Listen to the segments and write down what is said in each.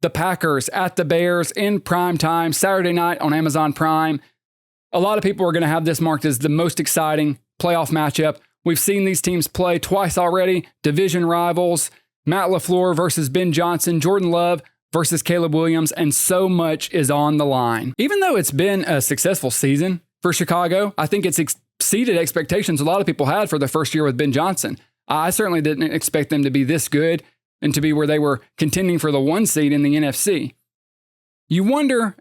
the Packers at the Bears in prime time, Saturday night on Amazon Prime. A lot of people are going to have this marked as the most exciting playoff matchup. We've seen these teams play twice already, division rivals, Matt LaFleur versus Ben Johnson, Jordan Love versus Caleb Williams, and so much is on the line. Even though it's been a successful season for Chicago, I think it's exceeded expectations a lot of people had for the first year with Ben Johnson. I certainly didn't expect them to be this good and to be where they were contending for the 1 seed in the NFC. You wonder,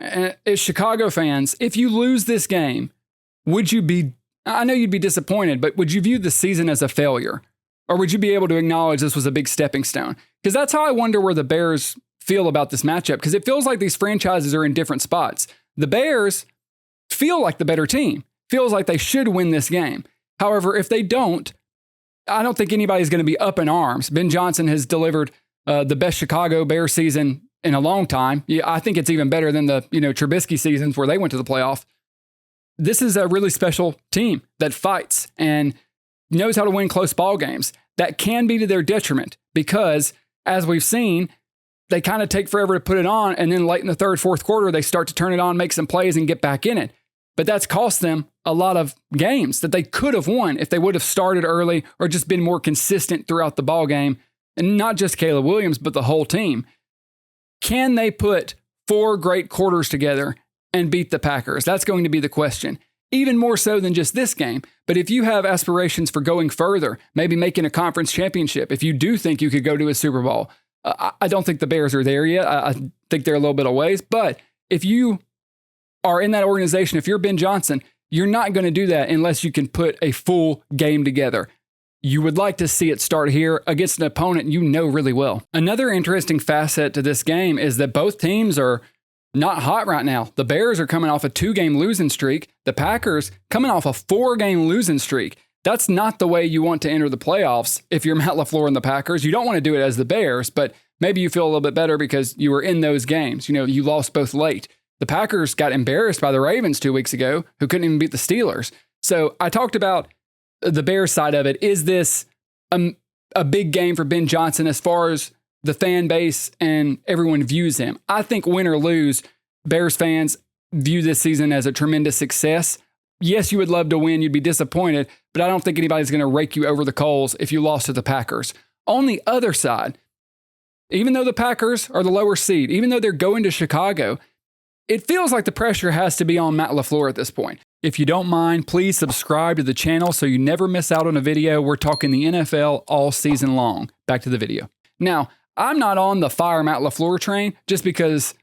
as Chicago fans, if you lose this game, would you be, I know you'd be disappointed, but would you view the season as a failure? Or would you be able to acknowledge this was a big stepping stone? Because that's how I wonder where the Bears feel about this matchup, because it feels like these franchises are in different spots. The Bears feel like the better team, feels like they should win this game. However, if they don't, I don't think anybody's going to be up in arms. Ben Johnson has delivered the best Chicago Bears season in a long time. Yeah, I think it's even better than the Trubisky seasons where they went to the playoff. This is a really special team that fights and knows how to win close ball games. That can be to their detriment because, as we've seen, they kind of take forever to put it on, and then late in the third, fourth quarter, they start to turn it on, make some plays, and get back in it. But that's cost them a lot of games that they could have won if they would have started early or just been more consistent throughout the ball game. And not just Caleb Williams, but the whole team. Can they put 4 great quarters together and beat the Packers? That's going to be the question. Even more so than just this game. But if you have aspirations for going further, maybe making a conference championship, if you do think you could go to a Super Bowl, I don't think the Bears are there yet. I think they're a little bit of ways. But if you are in that organization, if you're Ben Johnson, you're not going to do that unless you can put a full game together. You would like to see it start here against an opponent you know really well. Another interesting facet to this game is that both teams are not hot right now. The Bears are coming off a 2-game losing streak. The Packers coming off a 4-game losing streak. That's not the way you want to enter the playoffs if you're Matt LaFleur and the Packers. You don't want to do it as the Bears, but maybe you feel a little bit better because you were in those games. You lost both late. The Packers got embarrassed by the Ravens 2 weeks ago, who couldn't even beat the Steelers. So I talked about the Bears side of it. Is this a big game for Ben Johnson as far as the fan base and everyone views him? I think win or lose, Bears fans view this season as a tremendous success. Yes, you would love to win. You'd be disappointed, but I don't think anybody's going to rake you over the coals if you lost to the Packers. On the other side, even though the Packers are the lower seed, even though they're going to Chicago, it feels like the pressure has to be on Matt LaFleur at this point. If you don't mind, please subscribe to the channel so you never miss out on a video. We're talking the NFL all season long. Back to the video. Now, I'm not on the fire Matt LaFleur train just because,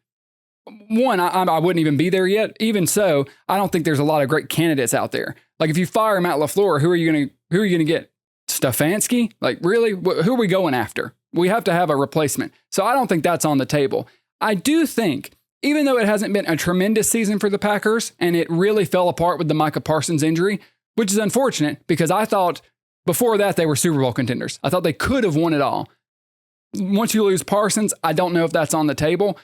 one, I wouldn't even be there yet. Even so, I don't think there's a lot of great candidates out there. Like if you fire Matt LaFleur, who are you going to get? Stefanski? Like really? Who are we going after? We have to have a replacement. So I don't think that's on the table. I do think, even though it hasn't been a tremendous season for the Packers, and it really fell apart with the Micah Parsons injury, which is unfortunate because I thought before that they were Super Bowl contenders. I thought they could have won it all. Once you lose Parsons, I don't know if that's on the table.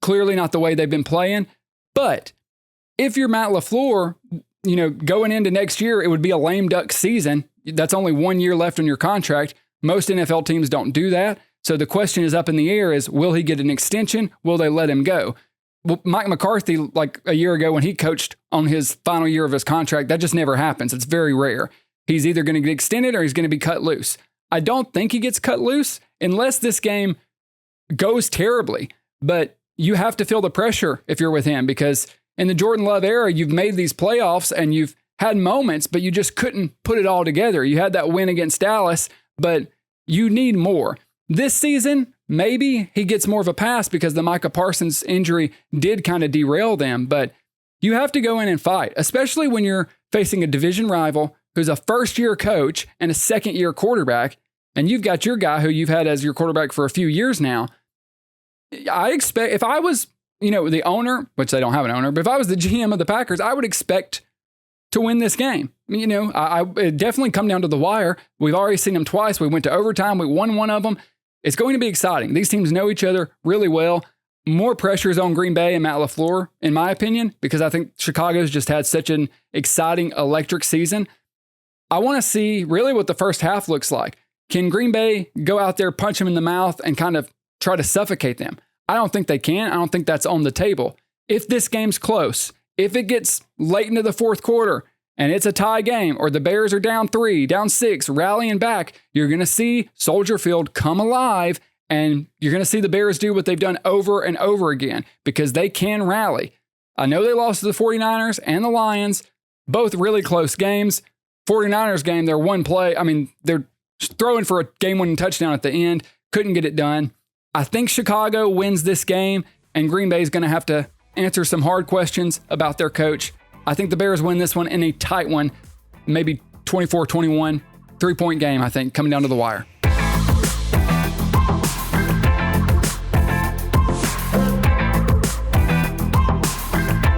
Clearly not the way they've been playing. But if you're Matt LaFleur, going into next year, it would be a lame duck season. That's only 1 year left on your contract. Most NFL teams don't do that. So the question is up in the air is, will he get an extension? Will they let him go? Well, Mike McCarthy, like a year ago when he coached on his final year of his contract, that just never happens. It's very rare. He's either going to get extended or he's going to be cut loose. I don't think he gets cut loose unless this game goes terribly. But you have to feel the pressure if you're with him because in the Jordan Love era, you've made these playoffs and you've had moments, but you just couldn't put it all together. You had that win against Dallas, but you need more. This season, maybe he gets more of a pass because the Micah Parsons injury did kind of derail them, but you have to go in and fight, especially when you're facing a division rival who's a first-year coach and a second-year quarterback, and you've got your guy who you've had as your quarterback for a few years now. I expect, if I was, the owner, which they don't have an owner, but if I was the GM of the Packers, I would expect to win this game. It definitely come down to the wire. We've already seen them twice. We went to overtime. We won one of them. It's going to be exciting. These teams know each other really well. More pressure is on Green Bay and Matt LaFleur, in my opinion, because I think Chicago's just had such an exciting, electric season. I want to see really what the first half looks like. Can Green Bay go out there, punch them in the mouth, and kind of try to suffocate them? I don't think they can. I don't think that's on the table. If this game's close, if it gets late into the fourth quarter and it's a tie game, or the Bears are down 3, down 6, rallying back, you're going to see Soldier Field come alive, and you're going to see the Bears do what they've done over and over again, because they can rally. I know they lost to the 49ers and the Lions, both really close games. 49ers game, they're one play. I mean, they're throwing for a game-winning touchdown at the end. Couldn't get it done. I think Chicago wins this game, and Green Bay is going to have to answer some hard questions about their coach. I think the Bears win this one in a tight one, maybe 24-21, 3-point game, I think, coming down to the wire.